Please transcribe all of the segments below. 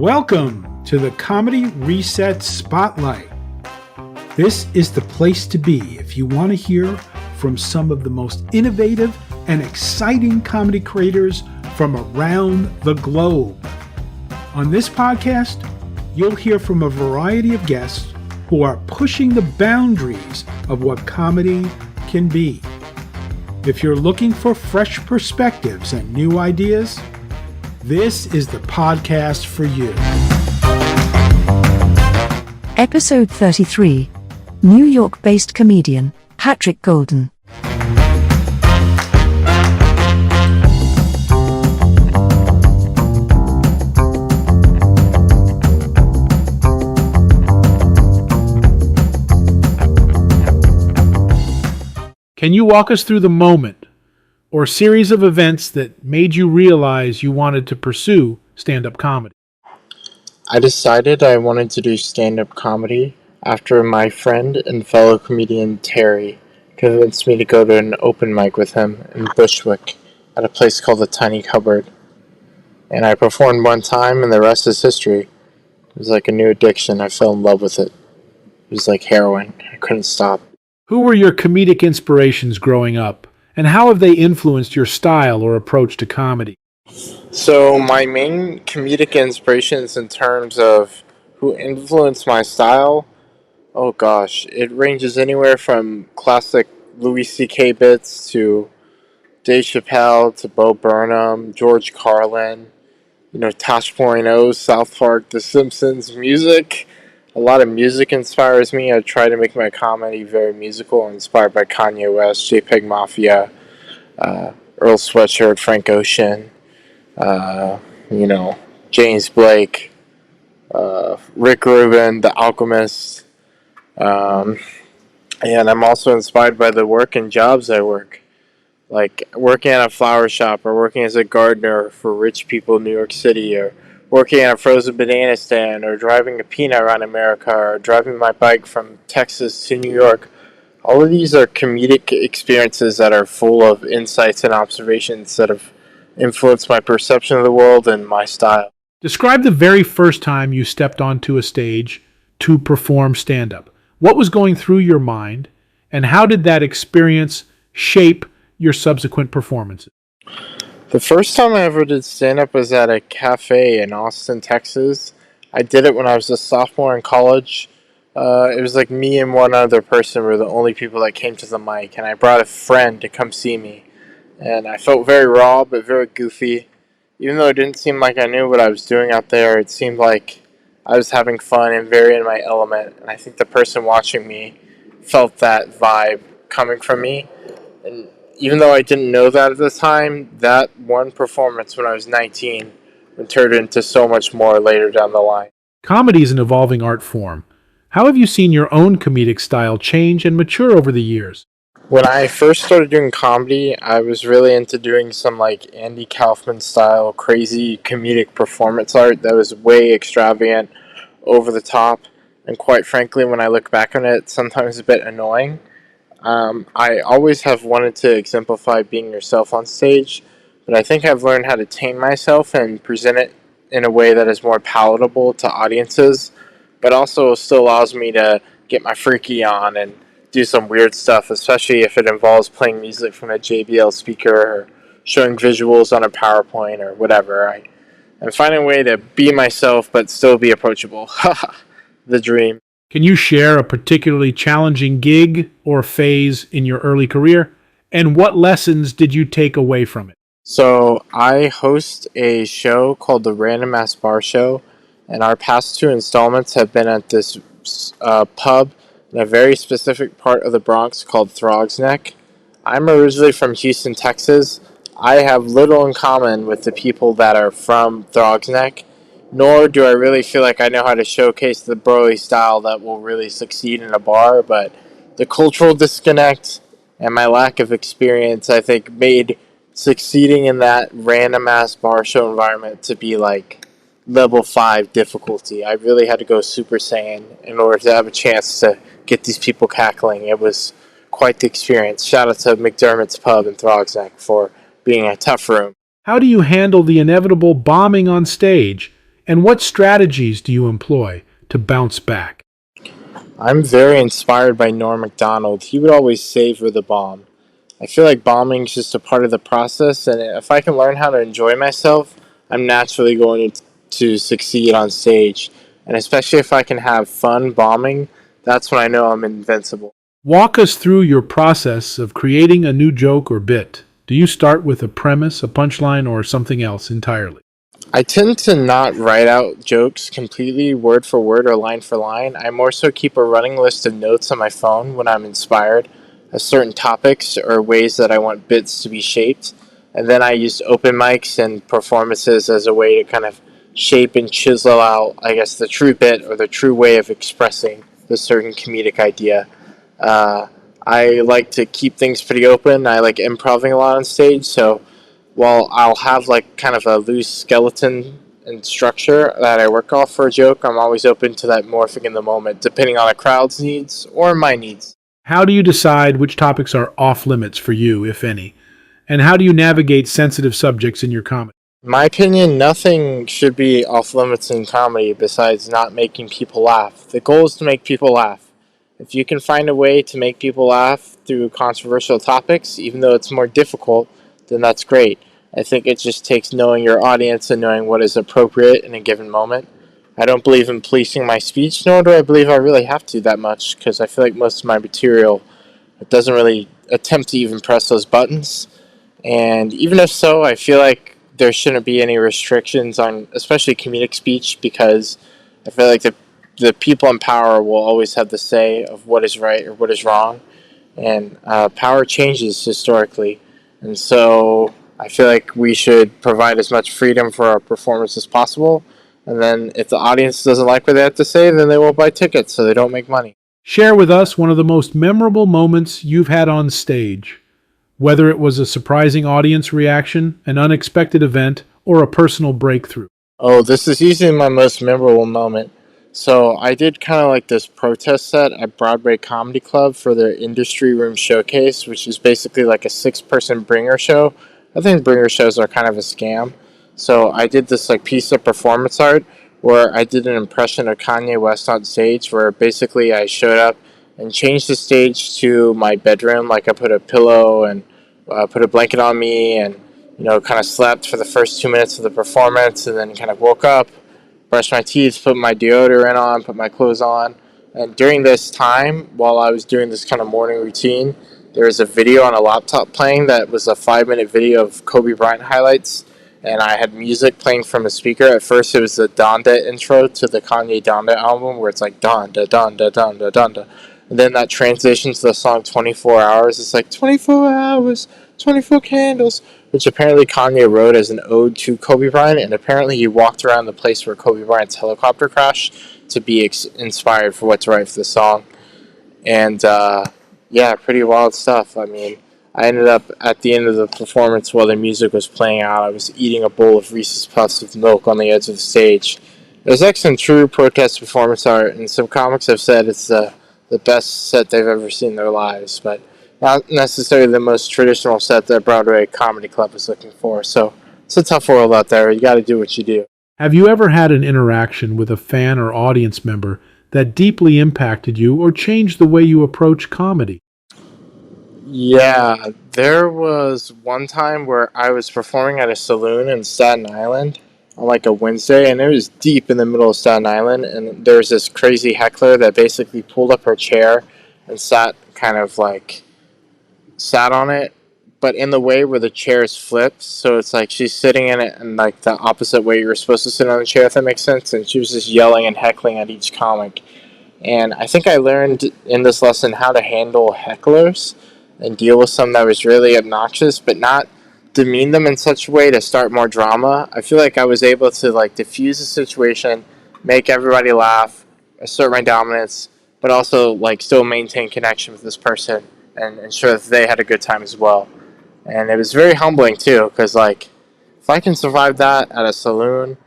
Welcome to the Comedy Reset Spotlight. This is the place to be if you want to hear from some of the most innovative and exciting comedy creators from around the globe. On this podcast, you'll hear from a variety of guests who are pushing the boundaries of what comedy can be. If you're looking for fresh perspectives and new ideas, this is the podcast for you. Episode 33. New York-based comedian, Patrick Golden. Can you walk us through the moment or series of events that made you realize you wanted to pursue stand-up comedy? I decided I wanted to do stand-up comedy after my friend and fellow comedian Terry convinced me to go to an open mic with him in Bushwick at a place called the Tiny Cupboard. And I performed one time and the rest is history. It was like a new addiction. I fell in love with it. It was like heroin. I couldn't stop. Who were your comedic inspirations growing up, and how have they influenced your style or approach to comedy? So my main comedic inspirations in terms of who influenced my style, oh gosh, it ranges anywhere from classic Louis C.K. bits to Dave Chappelle to Bo Burnham, George Carlin, Tosh Point oh, South Park, The Simpsons, music. A lot of music inspires me. I try to make my comedy very musical, inspired by Kanye West, JPEG Mafia, Earl Sweatshirt, Frank Ocean, James Blake, Rick Rubin, The Alchemist. And I'm also inspired by the work and jobs I work. Like working at a flower shop or working as a gardener for rich people in New York City, or working at a frozen banana stand, or driving a peanut around America, or driving my bike from Texas to New York. All of these are comedic experiences that are full of insights and observations that have influenced my perception of the world and my style. Describe the very first time you stepped onto a stage to perform stand-up. What was going through your mind, and how did that experience shape your subsequent performances? The first time I ever did stand-up was at a cafe in Austin, Texas. I did it when I was a sophomore in college. It was like me and one other person were the only people that came to the mic, and I brought a friend to come see me. And I felt very raw, but very goofy. Even though it didn't seem like I knew what I was doing out there, it seemed like I was having fun and very in my element. And I think the person watching me felt that vibe coming from me. And even though I didn't know that at the time, that one performance when I was 19 would turn into so much more later down the line. Comedy is an evolving art form. How have you seen your own comedic style change and mature over the years? When I first started doing comedy, I was really into doing some like Andy Kaufman style crazy comedic performance art that was way extravagant, over the top, and quite frankly, when I look back on it, sometimes a bit annoying. I always have wanted to exemplify being yourself on stage, but I think I've learned how to tame myself and present it in a way that is more palatable to audiences, but also still allows me to get my freaky on and do some weird stuff, especially if it involves playing music from a JBL speaker or showing visuals on a PowerPoint or whatever. I'm finding a way to be myself but still be approachable. The dream. Can you share a particularly challenging gig or phase in your early career? And what lessons did you take away from it? So I host a show called the Random Ass Bar Show, and our past two installments have been at this pub in a very specific part of the Bronx called Throg's Neck. I'm originally from Houston, Texas. I have little in common with the people that are from Throg's Neck, nor do I really feel like I know how to showcase the broy style that will really succeed in a bar, but the cultural disconnect and my lack of experience, I think, made succeeding in that random-ass bar show environment to be like level 5 difficulty. I really had to go Super Saiyan in order to have a chance to get these people cackling. It was quite the experience. Shout out to McDermott's Pub in Throg's Neck for being a tough room. How do you handle the inevitable bombing on stage? And what strategies do you employ to bounce back? I'm very inspired by Norm Macdonald. He would always savor the bomb. I feel like bombing is just a part of the process, and if I can learn how to enjoy myself, I'm naturally going to succeed on stage. And especially if I can have fun bombing, that's when I know I'm invincible. Walk us through your process of creating a new joke or bit. Do you start with a premise, a punchline, or something else entirely? I tend to not write out jokes completely word for word or line for line. I more so keep a running list of notes on my phone when I'm inspired of certain topics or ways that I want bits to be shaped. And then I use open mics and performances as a way to kind of shape and chisel out, I guess, the true bit or the true way of expressing the certain comedic idea. Uh, I like to keep things pretty open. I like improvising a lot on stage, so while I'll have like kind of a loose skeleton and structure that I work off for a joke, I'm always open to that morphing in the moment, depending on the crowd's needs or my needs. How do you decide which topics are off limits for you, if any? And how do you navigate sensitive subjects in your comedy? In my opinion, nothing should be off limits in comedy besides not making people laugh. The goal is to make people laugh. If you can find a way to make people laugh through controversial topics, even though it's more difficult, then that's great. I think it just takes knowing your audience and knowing what is appropriate in a given moment. I don't believe in policing my speech, nor do I believe I really have to that much, because I feel like most of my material doesn't really attempt to even press those buttons. And even if so, I feel like there shouldn't be any restrictions on, especially comedic speech, because I feel like the people in power will always have the say of what is right or what is wrong. And power changes historically. And so I feel like we should provide as much freedom for our performers as possible. And then if the audience doesn't like what they have to say, then they won't buy tickets, so they don't make money. Share with us one of the most memorable moments you've had on stage, whether it was a surprising audience reaction, an unexpected event, or a personal breakthrough. Oh, this is usually my most memorable moment. So I did kind of like this protest set at Broadway Comedy Club for their Industry Room Showcase, which is basically like a six-person bringer show. I think bringer shows are kind of a scam. So I did this like piece of performance art where I did an impression of Kanye West on stage, where basically I showed up and changed the stage to my bedroom. Like I put a pillow and put a blanket on me, and kind of slept for the first 2 minutes of the performance, and then kind of woke up, brushed my teeth, put my deodorant on, put my clothes on. And during this time, while I was doing this kind of morning routine, there was a video on a laptop playing that was a 5-minute video of Kobe Bryant highlights. And I had music playing from a speaker. At first, it was the Donda intro to the Kanye Donda album, where it's like Donda, Donda, Donda, Donda. And then that transitions to the song 24 Hours. It's like 24 hours, 24 candles, which apparently Kanye wrote as an ode to Kobe Bryant. And apparently he walked around the place where Kobe Bryant's helicopter crashed to be inspired for what's right for the song. And yeah, pretty wild stuff. I mean, I ended up at the end of the performance, while the music was playing out, I was eating a bowl of Reese's Puffs with milk on the edge of the stage. It was like some true protest performance art, and some comics have said it's the best set they've ever seen in their lives, but not necessarily the most traditional set that Broadway Comedy Club is looking for. So it's a tough world out there. You got to do what you do. Have you ever had an interaction with a fan or audience member that deeply impacted you or changed the way you approach comedy? Yeah, there was one time where I was performing at a saloon in Staten Island on like a Wednesday, and it was deep in the middle of Staten Island, and there was this crazy heckler that basically pulled up her chair and sat on it, but in the way where the chair is flipped, so it's like she's sitting in it in like the opposite way you're supposed to sit on the chair, if that makes sense, and she was just yelling and heckling at each comic. And I think I learned in this lesson how to handle hecklers and deal with some that was really obnoxious, but not demean them in such a way to start more drama. I feel like I was able to like diffuse the situation, make everybody laugh, assert my dominance, but also like still maintain connection with this person and ensure that they had a good time as well. And it was very humbling too, because like if I can survive that at a saloon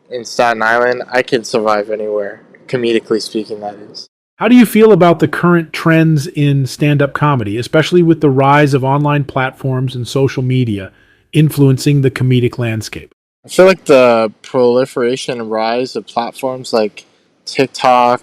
in Staten Island, I can survive anywhere, comedically speaking, that is. How do you feel about the current trends in stand-up comedy, especially with the rise of online platforms and social media influencing the comedic landscape? I feel like the proliferation and rise of platforms like TikTok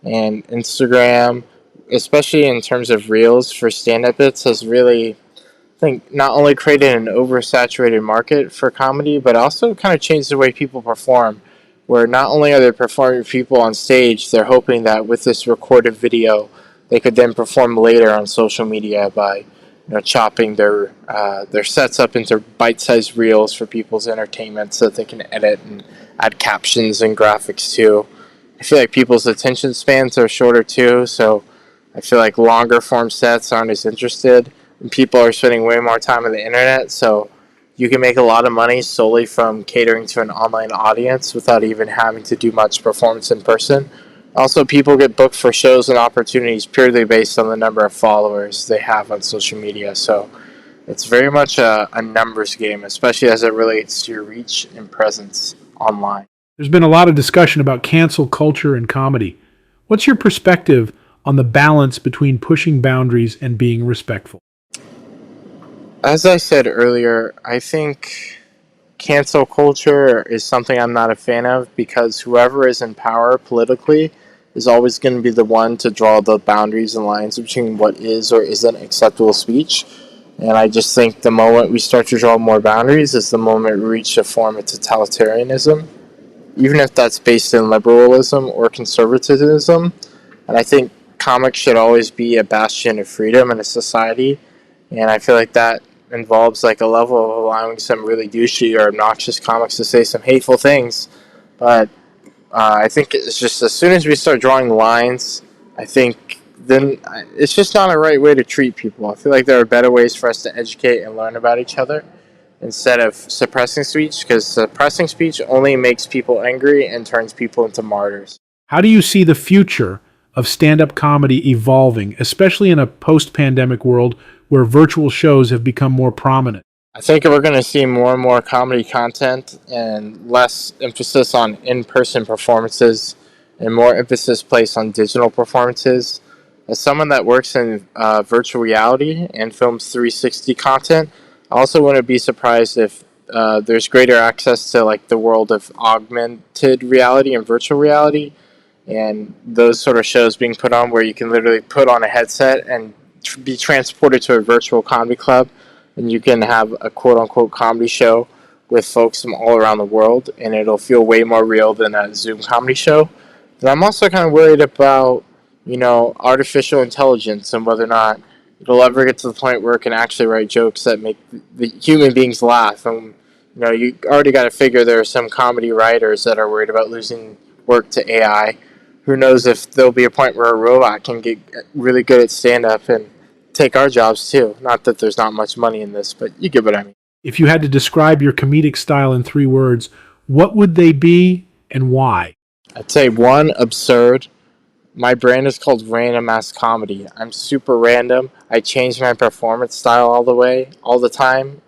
and Instagram, especially in terms of reels for stand-up bits, has really, I think, not only created an oversaturated market for comedy, but also kind of changed the way people perform. Where not only are they performing for people on stage, they're hoping that with this recorded video, they could then perform later on social media by chopping their sets up into bite-sized reels for people's entertainment so that they can edit and add captions and graphics too. I feel like people's attention spans are shorter too, so I feel like longer form sets aren't as interested, and people are spending way more time on the internet, so you can make a lot of money solely from catering to an online audience without even having to do much performance in person. Also, people get booked for shows and opportunities purely based on the number of followers they have on social media. So it's very much a numbers game, especially as it relates to your reach and presence online. There's been a lot of discussion about cancel culture and comedy. What's your perspective on the balance between pushing boundaries and being respectful? As I said earlier, I think cancel culture is something I'm not a fan of because whoever is in power politically is always going to be the one to draw the boundaries and lines between what is or isn't acceptable speech. And I just think the moment we start to draw more boundaries is the moment we reach a form of totalitarianism, even if that's based in liberalism or conservatism. And I think comics should always be a bastion of freedom in a society. And I feel like that involves like a level of allowing some really douchey or obnoxious comics to say some hateful things. But I think it's just as soon as we start drawing lines, I think then it's just not a right way to treat people. I feel like there are better ways for us to educate and learn about each other instead of suppressing speech, because suppressing speech only makes people angry and turns people into martyrs. How do you see the future of stand-up comedy evolving, especially in a post-pandemic world where virtual shows have become more prominent? I think we're going to see more and more comedy content and less emphasis on in-person performances and more emphasis placed on digital performances. As someone that works in virtual reality and films 360 content, I also wouldn't be surprised if there's greater access to like the world of augmented reality and virtual reality, and those sort of shows being put on where you can literally put on a headset and be transported to a virtual comedy club, and you can have a quote-unquote comedy show with folks from all around the world, and it'll feel way more real than a Zoom comedy show. And I'm also kind of worried about, artificial intelligence and whether or not it'll ever get to the point where it can actually write jokes that make the human beings laugh. And, you already got to figure there are some comedy writers that are worried about losing work to AI. Who knows if there'll be a point where a robot can get really good at stand-up and take our jobs too. Not that there's not much money in this, but you get what I mean. If you had to describe your comedic style in 3 words, what would they be and why? I'd say 1, absurd. My brand is called Random Ass Comedy. I'm super random. I change my performance style all the time.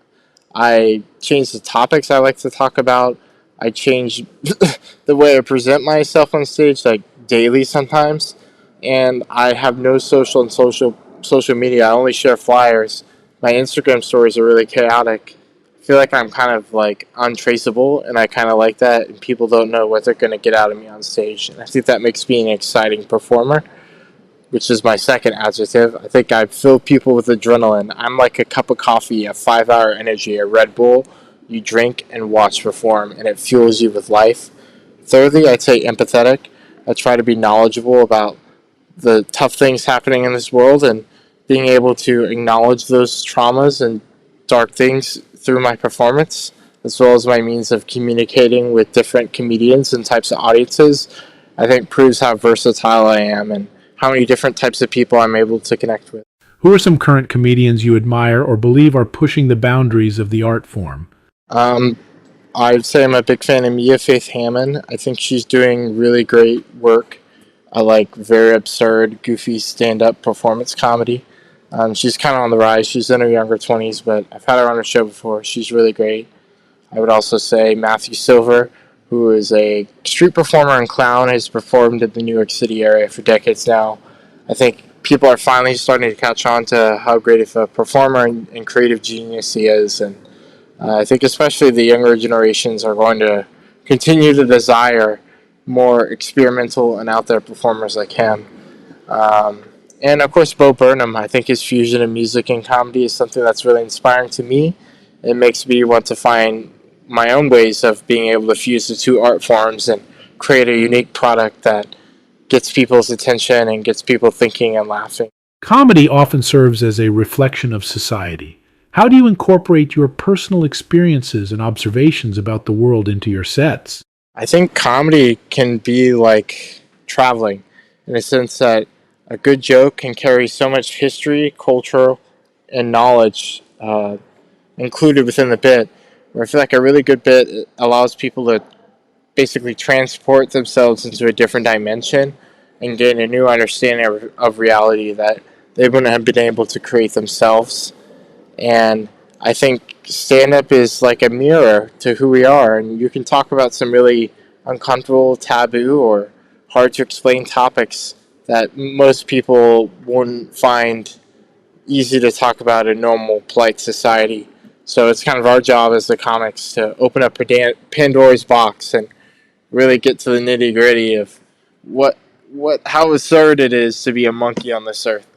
I change the topics I like to talk about. I change the way I present myself on stage, like daily sometimes. And I have no social media. I only share flyers. My Instagram stories are really chaotic. I feel like I'm kind of like untraceable, and I kind of like that. And people don't know what they're going to get out of me on stage, and I think that makes me an exciting performer, which is my second adjective. I think I fill people with adrenaline. I'm like a cup of coffee, a 5-hour energy, a Red Bull. You drink and watch perform, and it fuels you with life. Thirdly, I'd say empathetic. I try to be knowledgeable about the tough things happening in this world and being able to acknowledge those traumas and dark things through my performance, as well as my means of communicating with different comedians and types of audiences, I think proves how versatile I am and how many different types of people I'm able to connect with. Who are some current comedians you admire or believe are pushing the boundaries of the art form? I'd say I'm a big fan of Mia Faith Hammond. I think she's doing really great work. I like very absurd, goofy stand-up performance comedy. She's kind of on the rise. She's in her younger 20s, but I've had her on her show before. She's really great. I would also say Matthew Silver, who is a street performer and clown, has performed in the New York City area for decades now. I think people are finally starting to catch on to how great of a performer and creative genius he is, and I think especially the younger generations are going to continue to desire more experimental and out there performers like him. And of course, Bo Burnham, I think his fusion of music and comedy is something that's really inspiring to me. It makes me want to find my own ways of being able to fuse the two art forms and create a unique product that gets people's attention and gets people thinking and laughing. Comedy often serves as a reflection of society. How do you incorporate your personal experiences and observations about the world into your sets? I think comedy can be like traveling in a sense that a good joke can carry so much history, culture, and knowledge included within the bit. Where I feel like a really good bit allows people to basically transport themselves into a different dimension and gain a new understanding of reality that they wouldn't have been able to create themselves. And I think stand-up is like a mirror to who we are, and you can talk about some really uncomfortable, taboo, or hard-to-explain topics that most people wouldn't find easy to talk about in normal, polite society. So it's kind of our job as the comics to open up Pandora's box and really get to the nitty-gritty of how absurd it is to be a monkey on this earth.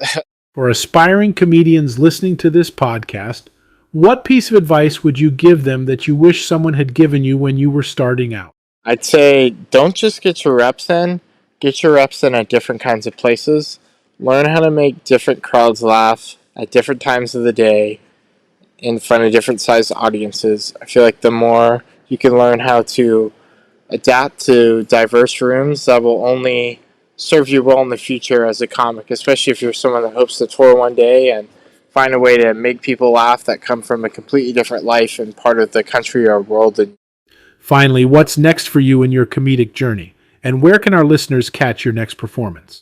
For aspiring comedians listening to this podcast, what piece of advice would you give them that you wish someone had given you when you were starting out? I'd say don't just get your reps in, get your reps in at different kinds of places. Learn how to make different crowds laugh at different times of the day in front of different sized audiences. I feel like the more you can learn how to adapt to diverse rooms, that will only serve you well in the future as a comic, especially if you're someone that hopes to tour one day and find a way to make people laugh that come from a completely different life and part of the country or world. Finally, what's next for you in your comedic journey? And where can our listeners catch your next performance?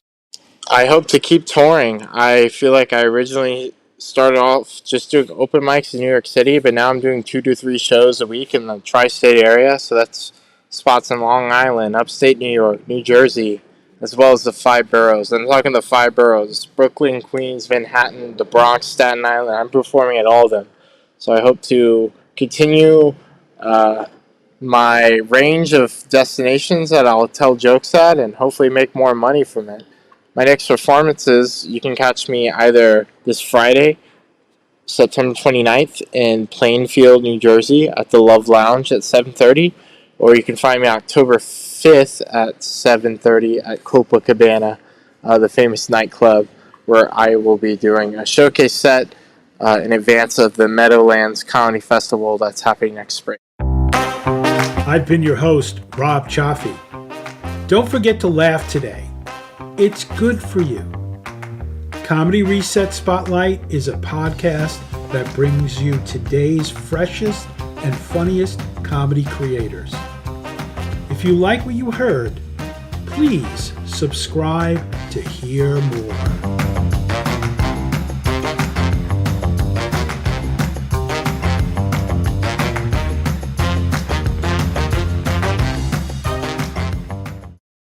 I hope to keep touring. I feel like I originally started off just doing open mics in New York City, but now I'm doing 2 to 3 shows a week in the tri-state area. So that's spots in Long Island, upstate New York, New Jersey, as well as the 5 boroughs. I'm talking the 5 boroughs: Brooklyn, Queens, Manhattan, the Bronx, Staten Island. I'm performing at all of them. So I hope to continue my range of destinations that I'll tell jokes at and hopefully make more money from it. My next performances, you can catch me either this Friday, September 29th in Plainfield, New Jersey at the Love Lounge at 7:30, or you can find me October 5th at 7:30 at Copacabana, the famous nightclub, where I will be doing a showcase set in advance of the Meadowlands Comedy Festival that's happening next spring. I've been your host, Rob Chaffee. Don't forget to laugh today. It's good for you. Comedy Reset Spotlight is a podcast that brings you today's freshest and funniest comedy creators. If you like what you heard, please subscribe to hear more.